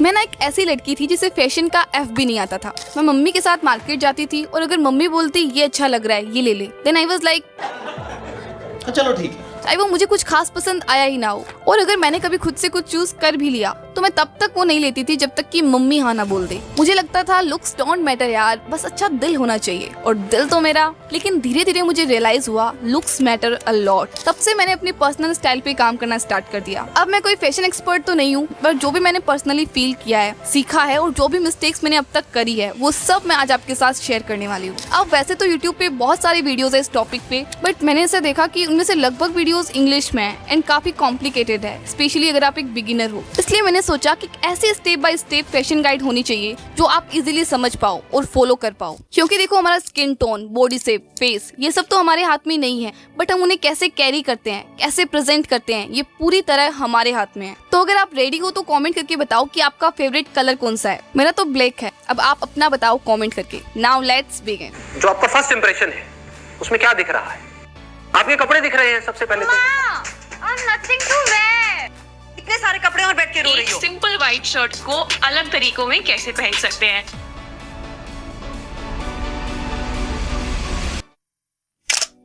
मैं ना एक ऐसी लड़की थी जिसे फैशन का एफ भी नहीं आता था। मैं मम्मी के साथ मार्केट जाती थी और अगर मम्मी बोलती ये अच्छा लग रहा है ये ले ले, देन आई वाज लाइक चलो ठीक है, चाहे वो मुझे कुछ खास पसंद आया ही ना हो। और अगर मैंने कभी खुद से कुछ चूज कर भी लिया तो मैं तब तक वो नहीं लेती थी जब तक कि मम्मी हाँ ना बोल दे। मुझे लगता था लुक्स डोंट मैटर यार, बस अच्छा दिल होना चाहिए, और दिल तो मेरा। लेकिन धीरे धीरे मुझे रियलाइज हुआ लुक्स मैटर अ लॉट। तब से मैंने अपनी पर्सनल स्टाइल पे काम करना स्टार्ट कर दिया। अब मैं कोई फैशन एक्सपर्ट तो नहीं हूँ, पर जो भी मैंने पर्सनली फील किया है, सीखा है, और जो भी मिस्टेक्स मैंने अब तक करी है वो सब मैं आज आपके साथ शेयर करने वाली हूँ। अब वैसे तो यूट्यूब पे बहुत सारी वीडियोस है इस टॉपिक पे, बट मैंने ऐसा देखा कि उनमें से लगभग वीडियोस इंग्लिश में है एंड काफी कॉम्प्लिकेटेड है, स्पेशली अगर आप एक बिगिनर हो। इसलिए मैंने सोचा कि ऐसी step by step fashion guide होनी चाहिए जो आप इजीली समझ पाओ और फॉलो कर पाओ। क्योंकि देखो, हमारा skin tone, body shape, face, ये सब तो हमारे हाथ में नहीं है, बट हम उन्हें कैसे कैरी करते हैं, कैसे प्रेजेंट करते हैं, ये पूरी तरह हमारे हाथ में है। तो अगर आप रेडी हो तो कमेंट करके बताओ कि आपका फेवरेट कलर कौन सा है। मेरा तो ब्लैक है। अब आप अपना बताओ कमेंट करके। Now let's begin. जो आपका फर्स्ट इंप्रेशन है उसमें क्या दिख रहा है? आपके कपड़े दिख रहे हैं सबसे पहले तो। Nothing to wear. इतने सारे कपड़े और बैठ के रो रही एक हो। सिंपल व्हाइट शर्ट को अलग तरीकों में कैसे पहन सकते हैं?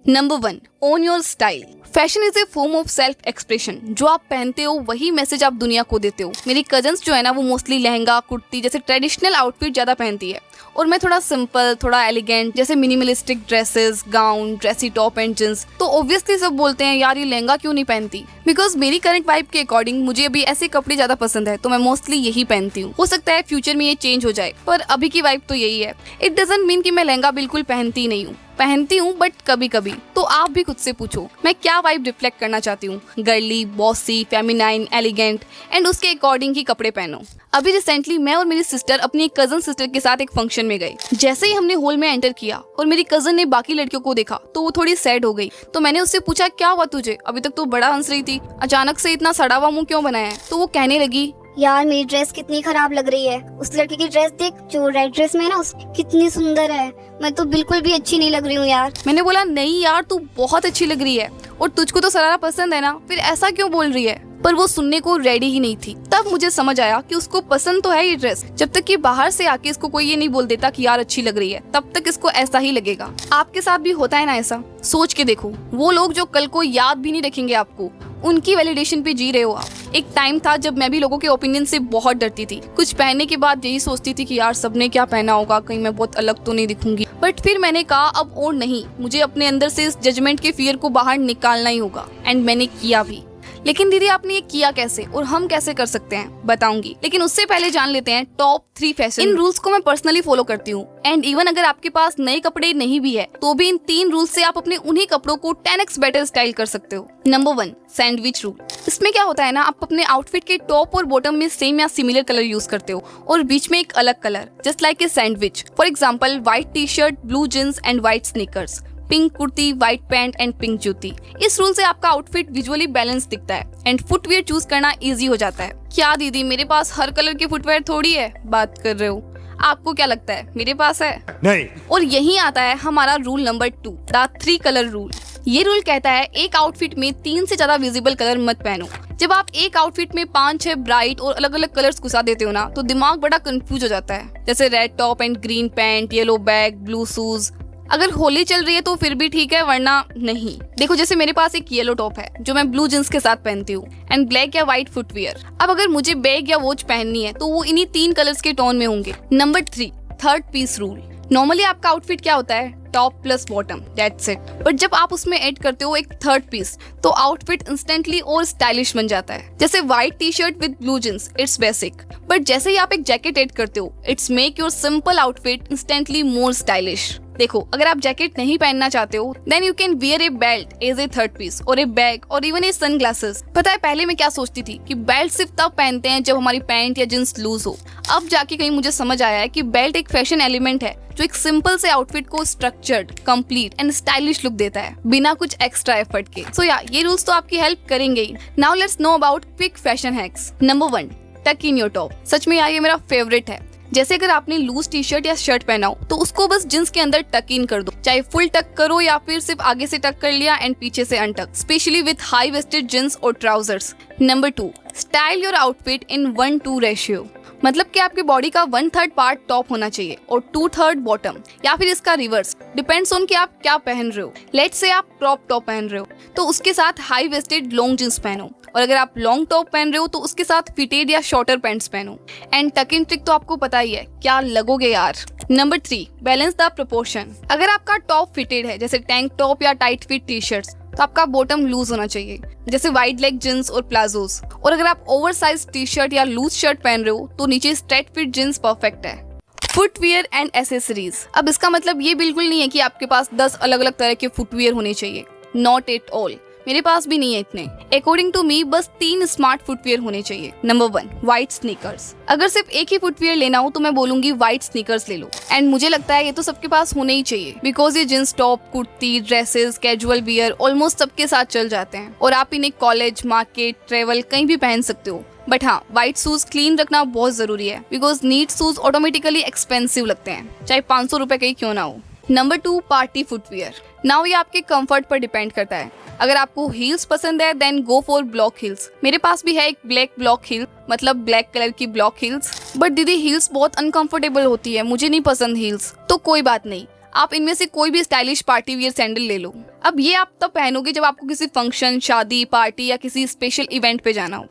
Number 1, own your style. Fashion is a form of self expression. जो आप पहनते हो वही मैसेज आप दुनिया को देते हो। मेरी कजन्स जो है ना, वो मोस्टली लहंगा, कुर्ती जैसे ट्रेडिशनल आउटफिट ज्यादा पहनती है, और मैं थोड़ा सिंपल, थोड़ा एलिगेंट, जैसे minimalistic dresses, gown, dressy top and jeans. तो ऑब्वियसली सब बोलते हैं यार ये लहंगा क्यों नहीं पहनती, बिकॉज मेरी करंट वाइब के अकॉर्डिंग मुझे अभी ऐसे कपड़े ज्यादा पसंद है, तो मैं मोस्टली यही पहनती हूँ। हो सकता है फ्यूचर में ये चेंज हो जाए, पर अभी की वाइब तो यही है। इट डजंट मीन कि मैं लहंगा बिल्कुल पहनती नहीं हूँ, पहनती हूँ, बट कभी कभी। तो आप भी खुद से पूछो मैं क्या वाइब रिफ्लेक्ट करना चाहती हूँ, girly, bossy, feminine, elegant, and उसके अकॉर्डिंग ही कपड़े पहनो। अभी रिसेंटली मैं और मेरी सिस्टर अपनी एक कजन सिस्टर के साथ एक फंक्शन में गए। जैसे ही हमने हॉल में एंटर किया और मेरी कजन ने बाकी लड़कियों को देखा तो वो थोड़ी सैड हो गई। तो मैंने उससे पूछा क्या हुआ तुझे, अभी तक तो बड़ा हंस रही थी, अचानक से इतना सड़ा हुआ मुंह क्यों बनाया है? तो वो कहने लगी यार मेरी ड्रेस कितनी खराब लग रही है। उस लड़की की ड्रेस देख जो रेड ड्रेस में है ना, कितनी सुंदर है। मैं तो बिल्कुल भी अच्छी नहीं लग रही हूँ यार। मैंने बोला नहीं यार तू बहुत अच्छी लग रही है, और तुझको तो सरारा पसंद है ना, फिर ऐसा क्यों बोल रही है? पर वो सुनने को रेडी ही नहीं थी। तब मुझे समझ आया कि उसको पसंद तो है ये ड्रेस, जब तक कि बाहर से आके इसको कोई ये नहीं बोल देता कि यार अच्छी लग रही है, तब तक इसको ऐसा ही लगेगा। आपके साथ भी होता है ना ऐसा? सोच के देखो, वो लोग जो कल को याद भी नहीं रखेंगे आपको, उनकी वैलिडेशन पे जी रहे हो आप। एक टाइम था जब मैं भी लोगों के ओपिनियन से बहुत डरती थी। कुछ पहनने के बाद यही सोचती थी कि यार सबने क्या पहना होगा, कहीं मैं बहुत अलग तो नहीं दिखूंगी। बट फिर मैंने कहा अब और नहीं, मुझे अपने अंदर से इस जजमेंट के फियर को बाहर निकालना ही होगा, एंड मैंने किया भी। लेकिन दीदी आपने ये किया कैसे और हम कैसे कर सकते हैं, बताऊंगी। लेकिन उससे पहले जान लेते हैं टॉप 3 फैशन। इन रूल्स को मैं पर्सनली फॉलो करती हूँ, एंड इवन अगर आपके पास नए कपड़े नहीं भी है तो भी इन 3 रूल्स से आप अपने उन्हीं कपड़ों को 10x बेटर स्टाइल कर सकते हो। Number 1, sandwich rule. इसमें क्या होता है ना, आप अपने आउटफिट के टॉप और बॉटम में सेम या सिमिलर कलर यूज करते हो और बीच में एक अलग colour, just like a sandwich. For example white T shirt, blue jeans and white sneakers, pink kurti, white pant and pink जूती। इस रूल से आपका आउटफिट विजुअली बैलेंस दिखता है एंड फुटवियर चूज करना इजी हो जाता है। क्या दीदी मेरे पास हर कलर के फुटवियर थोड़ी है, बात कर रहे हो? आपको क्या लगता है मेरे पास है? नहीं। और यही आता है हमारा rule number 2, the 3 colour rule. ये रूल कहता है एक आउटफिट में 3 से ज्यादा विजिबल कलर मत पहनो। जब आप एक आउटफिट में 5-6 ब्राइट और अलग अलग कलर्स घुसा देते हो ना, तो दिमाग बड़ा कंफ्यूज हो जाता है। जैसे red top and green pant, yellow bag, blue shoes. अगर होली चल रही है तो फिर भी ठीक है, वरना नहीं। देखो जैसे मेरे पास एक येलो टॉप है जो मैं ब्लू जींस के साथ पहनती हूँ, एंड ब्लैक या व्हाइट फुटवियर। अब अगर मुझे बैग या वॉच पहननी है तो वो इन्हीं 3 कलर्स के टोन में होंगे। Number 3, third piece rule. Normally आपका आउटफिट क्या होता है, top plus bottom, that's it. But जब आप उसमें ऐड करते हो एक थर्ड पीस तो आउटफिट इंस्टेंटली और स्टाइलिश बन जाता है। जैसे white T shirt with blue jeans, it's basic, but जैसे ही आप एक जैकेट ऐड करते हो, it's make your simple outfit instantly more stylish. देखो अगर आप जैकेट नहीं पहनना चाहते हो, then you can wear a belt as a third piece, और ए बैग, और इवन ए सनग्लासेस। पता है पहले मैं क्या सोचती थी कि बेल्ट सिर्फ तब पहनते हैं जब हमारी पैंट या जींस लूज हो। अब जाके कहीं मुझे समझ आया है कि बेल्ट एक फैशन एलिमेंट है जो एक सिंपल से आउटफिट को structured, complete and stylish look देता है बिना कुछ एक्स्ट्रा एफर्ट के। सो या ये रूल्स तो आपकी हेल्प करेंगे ही। Now let's know about quick fashion hacks. Number 1, tuck in your top. सच में यार ये मेरा फेवरेट है। जैसे अगर आपने लूज टी शर्ट या शर्ट पहना हो तो उसको बस जींस के अंदर टक इन कर दो, चाहे फुल टक करो या फिर सिर्फ आगे से टक कर लिया एंड पीछे से untuck, especially with high waisted jeans और trousers. Number 2, style your outfit in 1:2 ratio. मतलब कि आपकी बॉडी का 1/3 पार्ट टॉप होना चाहिए और 2/3 बॉटम, या फिर इसका रिवर्स, डिपेंड्स ऑन कि आप क्या पहन रहे हो। लेट्स से आप क्रॉप टॉप पहन रहे हो तो उसके साथ हाई वेस्टेड लॉन्ग जींस पहनो, और अगर आप लॉन्ग टॉप पहन रहे हो तो उसके साथ फिटेड या शॉर्टर पैंट्स पहनो। एंड टक इन ट्रिक तो आपको पता ही है, क्या लगोगे यार। Number 3, balance the proportion. अगर आपका टॉप फिटेड है जैसे टैंक टॉप या टाइट फिट टी शर्ट्स, तो आपका बॉटम लूज होना चाहिए जैसे वाइड लेग जींस और प्लाजोस। और अगर आप ओवर साइज टी शर्ट या लूज शर्ट पहन रहे हो तो नीचे स्ट्रेट फिट जींस परफेक्ट है। Footwear and accessories. अब इसका मतलब ये बिल्कुल नहीं है कि आपके पास 10 अलग अलग तरह के फुटवियर होने चाहिए, नॉट एट ऑल। मेरे पास भी नहीं है इतने। अकॉर्डिंग टू मी बस 3 स्मार्ट फुटवियर होने चाहिए। Number 1, white sneakers. अगर सिर्फ एक ही फुटवियर लेना हो तो मैं बोलूंगी व्हाइट स्नीकर्स ले लो। एंड मुझे लगता है ये तो सबके पास होने ही चाहिए, बिकॉज ये jeans top, kurti, dresses, casual wear almost सबके साथ चल जाते हैं और आप इन्हें कॉलेज, मार्केट, ट्रेवल कहीं भी पहन सकते हो। बट हाँ, व्हाइट शूज क्लीन रखना बहुत जरूरी है, because neat shoes automatically expensive लगते हैं, चाहे 500 रुपए के ही क्यों ना हो। Number 2, party footwear. नाउ ये आपके कंफर्ट पर डिपेंड करता है। अगर आपको हील्स पसंद है then go for block heels. मेरे पास भी है एक ब्लैक ब्लॉक हील, मतलब ब्लैक कलर की ब्लॉक हील्स। बट दीदी हील्स बहुत अनकंफर्टेबल होती है, मुझे नहीं पसंद हील्स। तो कोई बात नहीं, आप इनमें से कोई भी स्टाइलिश पार्टी वियर सैंडल ले लो। अब ये आप तब पहनोगे जब आपको किसी फंक्शन, शादी, पार्टी या किसी स्पेशल इवेंट पे जाना हो।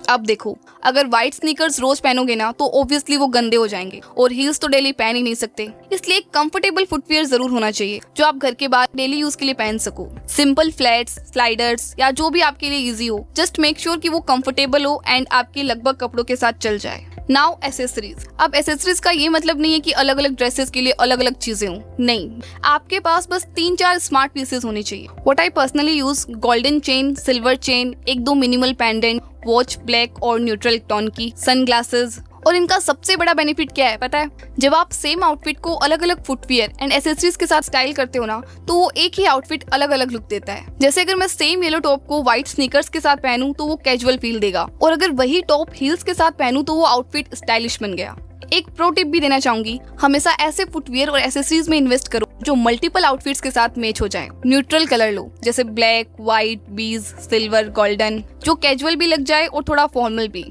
अब देखो, अगर व्हाइट स्नीकर्स रोज पहनोगे ना तो ऑब्वियसली वो गंदे हो जाएंगे और हील्स तो डेली पहन ही नहीं सकते। इसलिए एक कंफर्टेबल फुटवियर जरूर होना चाहिए जो आप घर के बाहर डेली यूज के लिए पहन सको। सिंपल फ्लैट्स, स्लाइडर्स या जो भी आपके लिए इजी हो, जस्ट मेक श्योर कि वो कंफर्टेबल हो एंड आपके लगभग कपड़ों के साथ चल जाए। Now accessories. अब एसेसरीज का ये मतलब नहीं है कि अलग अलग ड्रेसेस के लिए अलग अलग चीजें हों, नहीं, आपके पास बस 3-4 स्मार्ट पीसेस होने चाहिए। What I personally use, golden chain, silver chain, 1-2 minimal pendant, watch black और न्यूट्रल टोन की, सनग्लासेस। और इनका सबसे बड़ा बेनिफिट क्या है पता है? जब आप सेम आउटफिट को अलग अलग फुटवियर एंड एसेसरीज के साथ स्टाइल करते हो ना, तो वो एक ही आउटफिट अलग अलग लुक देता है। जैसे अगर मैं सेम येलो टॉप को व्हाइट स्नीकर्स के साथ पहनूं तो वो कैजुअल फील देगा, और अगर वही टॉप हील्स के साथ पहनूं तो वो आउटफिट स्टाइलिश बन गया। एक प्रो टिप भी देना चाहूंगी, हमेशा ऐसे फुटवियर और एसेसरीज में इन्वेस्ट करो जो मल्टीपल आउटफिट्स के साथ मैच हो जाए। न्यूट्रल कलर लो, जैसे black, white, beige, silver, golden, जो कैजुअल भी लग जाए और थोड़ा फॉर्मल भी।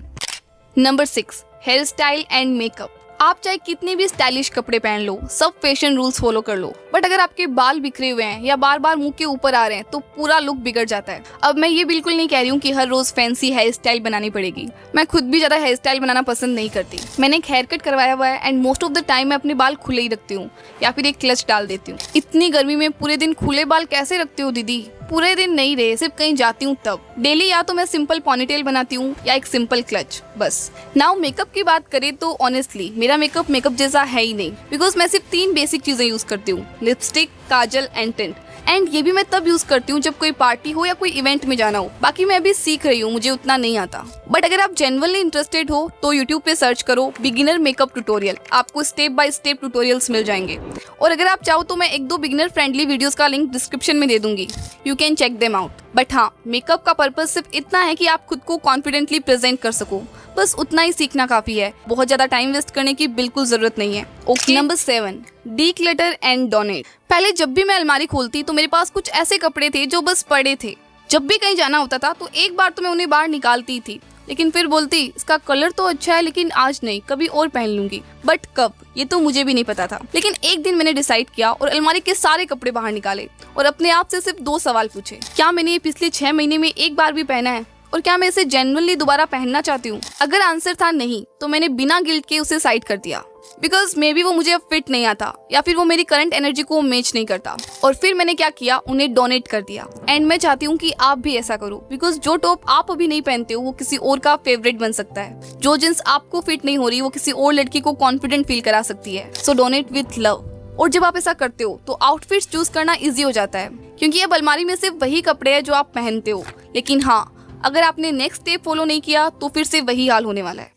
Number 6, hairstyle and makeup. आप चाहे कितने भी स्टाइलिश कपड़े पहन लो, सब फैशन रूल्स फॉलो कर लो, बट अगर आपके बाल बिखरे हुए हैं या बार बार मुंह के ऊपर आ रहे हैं तो पूरा लुक बिगड़ जाता है। अब मैं ये बिल्कुल नहीं कह रही हूँ कि हर रोज फैंसी हेयर स्टाइल बनानी पड़ेगी। मैं खुद भी ज्यादा हेयर स्टाइल बनाना पसंद नहीं करती। मैंने एक हेयर कट करवाया हुआ है and most of the time मैं अपने बाल खुले ही रखती हूँ या फिर एक क्लच डाल देती हूँ। इतनी गर्मी में पूरे दिन खुले बाल कैसे रखते हो दीदी? पूरे दिन नहीं रहे, सिर्फ कहीं जाती हूँ तब। डेली या तो मैं सिंपल पॉनीटेल बनाती हूँ या एक सिंपल क्लच, बस। नाउ मेकअप की बात करें तो ऑनेस्टली मेरा मेकअप जैसा है ही नहीं, बिकॉज मैं सिर्फ 3 बेसिक चीजें यूज करती हूँ, lipstick, Kajal and tint. And ये भी मैं तब यूज करती हूँ जब कोई पार्टी हो या कोई इवेंट में जाना हो। बाकी मैं अभी सीख रही हूँ, मुझे उतना नहीं आता। बट अगर आप जेन्युइनली इंटरेस्टेड हो तो यूट्यूब पे सर्च करो बिगिनर मेकअप ट्यूटोरियल, आपको स्टेप बाय स्टेप ट्यूटोरियल्स मिल जाएंगे। और अगर आप चाहो तो मैं 1-2 बिगिनर फ्रेंडली वीडियोस का लिंक डिस्क्रिप्शन में दे दूंगी, you can check them out. But हाँ, मेकअप का पर्पस सिर्फ इतना है कि आप खुद को कॉन्फिडेंटली प्रेजेंट कर सको, बस उतना ही सीखना काफी है। बहुत ज्यादा टाइम वेस्ट करने की बिल्कुल जरूरत नहीं है। Okay. Number 7, declutter and donate. पहले जब भी मैं अलमारी खोलती तो मेरे पास कुछ ऐसे कपड़े थे जो बस पड़े थे। जब भी कहीं जाना होता था तो एक बार तो मैं उन्हें बाहर निकालती थी, लेकिन फिर बोलती इसका कलर तो अच्छा है लेकिन आज नहीं, कभी और पहन लूंगी। बट कब, ये तो मुझे भी नहीं पता था। लेकिन एक दिन मैंने डिसाइड किया और अलमारी के सारे कपड़े बाहर निकाले और अपने आप से सिर्फ 2 सवाल पूछे। क्या मैंने ये पिछले 6 महीने में एक बार भी पहना है? और क्या मैं इसे जेन्युइनली दोबारा पहनना चाहती हूँ? अगर आंसर था नहीं तो मैंने बिना गिल्ट के उसे साइड कर दिया, बिकॉज मे बी वो मुझे अब फिट नहीं आता या फिर वो मेरी करंट एनर्जी को मैच नहीं करता। और फिर मैंने क्या किया, उन्हें डोनेट कर दिया। एंड मैं चाहती हूँ कि आप भी ऐसा करो, बिकॉज जो टॉप आप अभी नहीं पहनते हो वो किसी और का फेवरेट बन सकता है। जो जींस आपको फिट नहीं हो रही वो किसी और लड़की को कॉन्फिडेंट फील करा सकती है। सो डोनेट विथ लव। और जब आप ऐसा करते हो तो आउटफिट्स चूज करना इजी हो जाता है, क्योंकि अब अलमारी में सिर्फ वही कपड़े हैं जो आप पहनते हो। लेकिन हाँ, अगर आपने नेक्स्ट स्टेप फॉलो नहीं किया तो फिर से वही हाल होने वाला है।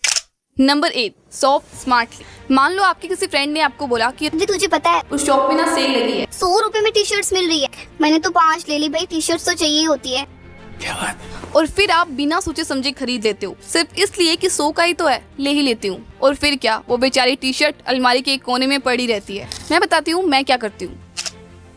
Number 8, shop smartly. मान लो आपके किसी फ्रेंड ने आपको बोला कि तुझे पता है उस शॉप में ना सेल लगी है, 100 रुपए में टी शर्ट्स मिल रही है। मैंने तो 5 ले ली भाई, टी शर्ट्स तो चाहिए होती है। क्या बात? और फिर आप बिना सोचे समझे खरीद लेते हो, सिर्फ इसलिए कि 100 का ही तो है, ले ही लेती हूँ। और फिर क्या, वो बेचारी टी शर्ट अलमारी के एक कोने में पड़ी रहती है। मैं बताती हूँ मैं क्या करती हूँ।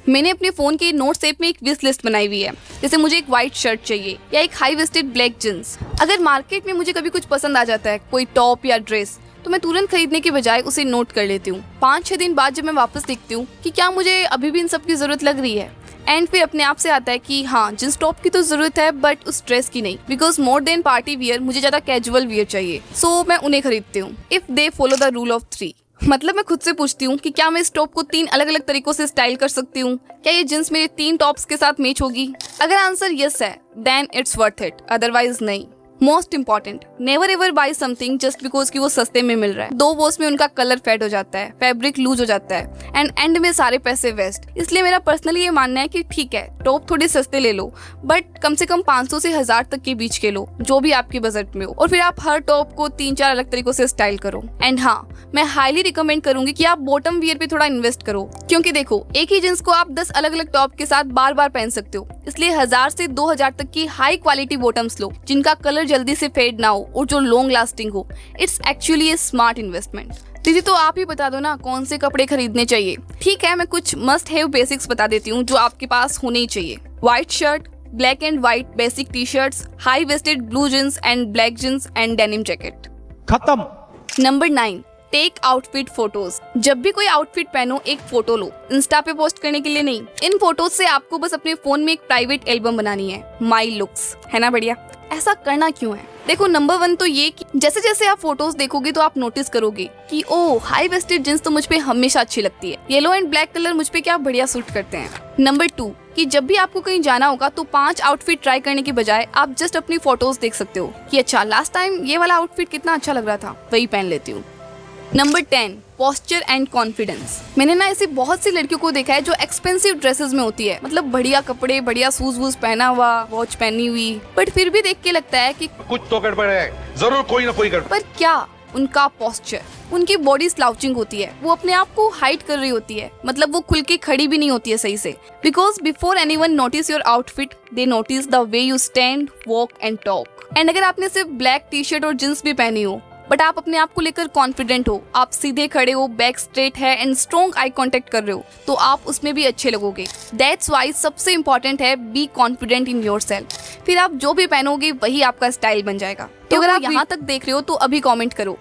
मैंने अपने फोन के नोट्स ऐप में एक विश लिस्ट बनाई हुई है। जैसे मुझे एक व्हाइट शर्ट चाहिए या एक हाई वेस्टेड ब्लैक जींस। अगर मार्केट में मुझे कभी कुछ पसंद आ जाता है, कोई टॉप या ड्रेस, तो मैं तुरंत खरीदने के बजाय उसे नोट कर लेती हूँ। 5-6 दिन बाद जब मैं वापस देखती हूँ कि क्या मुझे अभी भी इन सब की जरूरत लग रही है, एंड फिर अपने आप से आता है कि हाँ, जींस टॉप की तो जरूरत है बट उस ड्रेस की नहीं, because more than party wear मुझे ज्यादा कैजुअल वियर चाहिए। सो मैं उन्हें खरीदती हूँ if they follow the rule of 3। मतलब मैं खुद से पूछती हूँ कि क्या मैं इस टॉप को 3 अलग अलग तरीकों से स्टाइल कर सकती हूँ, क्या ये जींस मेरे 3 टॉप्स के साथ मैच होगी। अगर आंसर यस है then it's worth it, otherwise नहीं। Most important, never ever buy something just because कि वो सस्ते में मिल रहा है। 2 वॉश में उनका कलर फेड हो जाता है, फैब्रिक लूज हो जाता है एंड एंड में सारे पैसे वेस्ट। इसलिए मेरा पर्सनली ये मानना है कि ठीक है, टॉप थोड़े सस्ते ले लो बट कम से कम 500 से 1000 तक के बीच के लो, जो भी आपके बजट में हो, और फिर आप हर टॉप को 3-4 अलग तरीकों से स्टाइल करो। एंड हाँ, मैं हाईली रिकमेंड करूंगी कि आप बॉटम वियर पे थोड़ा इन्वेस्ट करो, क्योंकि देखो एक ही जींस को आप 10 अलग अलग टॉप के साथ बार बार पहन सकते हो। इसलिए 1000 से 2000 तक की हाई क्वालिटी बॉटम्स लो जिनका कलर जल्दी से फेड ना हो और जो लॉन्ग लास्टिंग हो। It's actually A smart investment. दीदी तो आप ही बता दो ना कौन से कपड़े खरीदने चाहिए। ठीक है, मैं कुछ मस्ट हैव बेसिक्स बता देती हूँ जो आपके पास होने ही चाहिए। White shirt, black and white basic T shirts, high waisted blue jeans and black jeans and denim jacket. खत्म। Number 9, take outfit photos. जब भी कोई आउटफिट पहनो एक फोटो लो, इंस्टा पे पोस्ट करने के लिए नहीं। इन फोटोज से आपको बस अपने फोन में एक प्राइवेट एल्बम बनानी है, माई लुक्स, है ना बढ़िया। ऐसा करना क्यों है? देखो, नंबर 1 तो ये कि जैसे जैसे आप फोटोज देखोगे तो आप नोटिस करोगे कि ओ, हाई वेस्टेड जींस तो मुझ पे हमेशा अच्छी लगती है, येलो एंड ब्लैक कलर मुझ पे क्या बढ़िया सूट करते हैं। नंबर 2 कि जब भी आपको कहीं जाना होगा तो 5 आउटफिट ट्राई करने के बजाय आप जस्ट अपनी फोटोज देख सकते हो कि अच्छा, लास्ट टाइम ये वाला आउटफिट कितना अच्छा लग रहा था, वही पहन लेती हूँ। Number 10, posture and confidence. मैंने ना ऐसी बहुत सी लड़कियों को देखा है जो एक्सपेंसिव ड्रेसेस में होती है, मतलब बढ़िया कपड़े, बढ़िया शूज वूज पहना हुआ, वॉच पहनी हुई, बट फिर भी देख के लगता है कि कुछ तो गड़बड़ है, जरूर कोई ना कोई गड़बड़। पर क्या उनका पोस्चर, उनकी बॉडी स्लाउचिंग होती है, वो अपने आप को हाइड कर रही होती है, मतलब वो खुल के खड़ी भी नहीं होती है सही से। Because before anyone notice your outfit they notice the way you stand, walk and talk. And अगर आपने सिर्फ ब्लैक टी शर्ट और जींस भी पहनी हो बट आप अपने आप को लेकर कॉन्फिडेंट हो, आप सीधे खड़े हो, बैक स्ट्रेट है एंड स्ट्रॉन्ग आई कांटेक्ट कर रहे हो, तो आप उसमें भी अच्छे लगोगे। दैट्स वाई सबसे इंपॉर्टेंट है बी कॉन्फिडेंट इन योरसेल्फ। फिर आप जो भी पहनोगे वही आपका स्टाइल बन जाएगा। तो अगर आप यहाँ तक देख रहे हो तो अभी कमेंट करो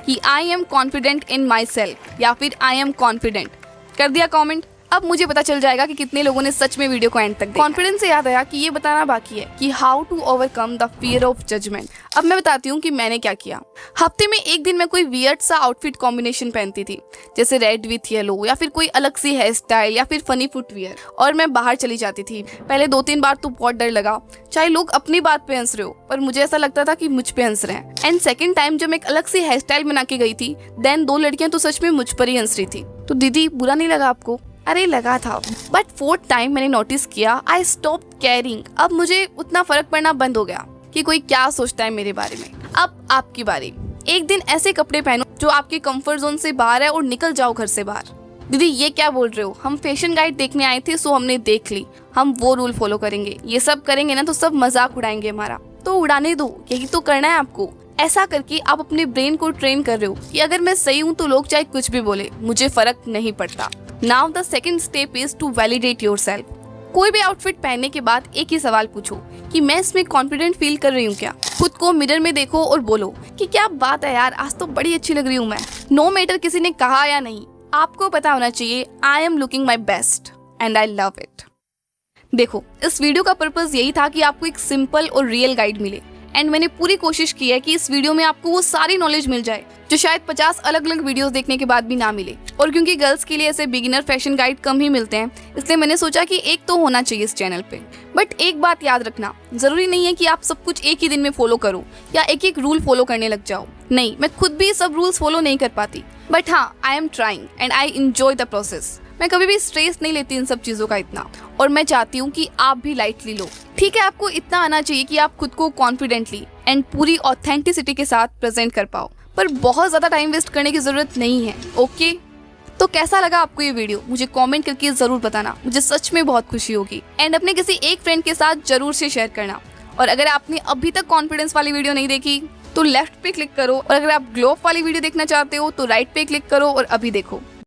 कि I am confident in my self या फिर आई एम कॉन्फिडेंट। कर दिया कमेंट? अब मुझे पता चल जाएगा कि कितने लोगों ने सच में वीडियो को एंड तक देखा। कॉन्फिडेंस से याद आया कि ये बताना बाकी है कि how to overcome the fear of judgement. अब मैं बताती हूँ कि मैंने क्या किया। हफ्ते में एक दिन मैं कोई वियर्ड सा आउटफिट कॉम्बिनेशन पहनती थी, जैसे रेड विथ येलो या फिर कोई अलग सी हेयर स्टाइल या फिर फनी फुटवियर, और मैं बाहर चली जाती थी। पहले 2-3 बार तो बहुत डर लगा, चाहे लोग अपनी बात पे हंस रहे हो, पर मुझे ऐसा लगता था कि मुझ पे हंस रहे हैं। एंड सेकेंड टाइम जब मैं एक अलग सी हेयर स्टाइल बना के गई थी, देन 2 लड़कियां तो सच में मुझ पर ही हंस रही थी। तो दीदी बुरा नहीं लगा आपको? अरे लगा था, बट 4th टाइम मैंने नोटिस किया, आई स्टॉप केयरिंग। अब मुझे उतना फर्क पड़ना बंद हो गया कि कोई क्या सोचता है मेरे बारे में। अब आपकी बारी। एक दिन ऐसे कपड़े पहनो जो आपके कंफर्ट जोन से बाहर है और निकल जाओ घर से बाहर। दीदी ये क्या बोल रहे हो? हम फैशन गाइड देखने आए थे, सो हमने देख ली, हम वो रूल फॉलो करेंगे। ये सब करेंगे ना तो सब मजाक उड़ाएंगे हमारा, तो उड़ाने दो, यही तो करना है आपको। ऐसा करके आप अपने ब्रेन को ट्रेन कर रहे हो कि अगर मैं सही हूँ तो लोग चाहे कुछ भी बोले, मुझे फर्क नहीं पड़ता। Now the second step is to validate yourself. कोई भी आउटफिट पहनने के बाद एक ही सवाल पूछो कि मैं इसमें कॉन्फिडेंट फील कर रही हूँ क्या। खुद को मिरर में देखो और बोलो कि क्या बात है यार, आज तो बड़ी अच्छी लग रही हूँ मैं। नो मैटर किसी ने कहा या नहीं, आपको पता होना चाहिए I am looking my best and I love it. देखो, इस वीडियो का पर्पस यही था कि आपको एक सिंपल और रियल गाइड मिले, एंड मैंने पूरी कोशिश की है कि इस वीडियो में आपको वो सारी नॉलेज मिल जाए जो शायद 50 अलग अलग वीडियोस देखने के बाद भी ना मिले। और क्योंकि गर्ल्स के लिए ऐसे बिगिनर फैशन गाइड कम ही मिलते हैं, इसलिए मैंने सोचा कि एक तो होना चाहिए इस चैनल पे। बट एक बात याद रखना, जरूरी नहीं है कि आप सब कुछ एक ही दिन में फॉलो करो या एक एक रूल फॉलो करने लग जाओ। नहीं, मैं खुद भी सब रूल्स फॉलो नहीं कर पाती, बट हाँ, I am trying and I enjoy the process. मैं कभी भी स्ट्रेस नहीं लेती इन सब चीजों का इतना, और मैं चाहती हूँ कि आप भी लाइटली लो। ठीक है, आपको इतना आना चाहिए कि आप खुद को कॉन्फिडेंटली एंड पूरी ऑथेंटिसिटी के साथ प्रेजेंट कर पाओ, पर बहुत ज्यादा टाइम वेस्ट करने की जरूरत नहीं है। ओके, तो कैसा लगा आपको ये वीडियो? मुझे कमेंट करके जरूर बताना, मुझे सच में बहुत खुशी होगी। एंड अपने किसी एक फ्रेंड के साथ जरूर से शेयर करना। और अगर आपने अभी तक कॉन्फिडेंस वाली वीडियो नहीं देखी तो लेफ्ट पे क्लिक करो, और अगर आप ग्लो अप वाली वीडियो देखना चाहते हो तो राइट पे क्लिक करो और अभी देखो।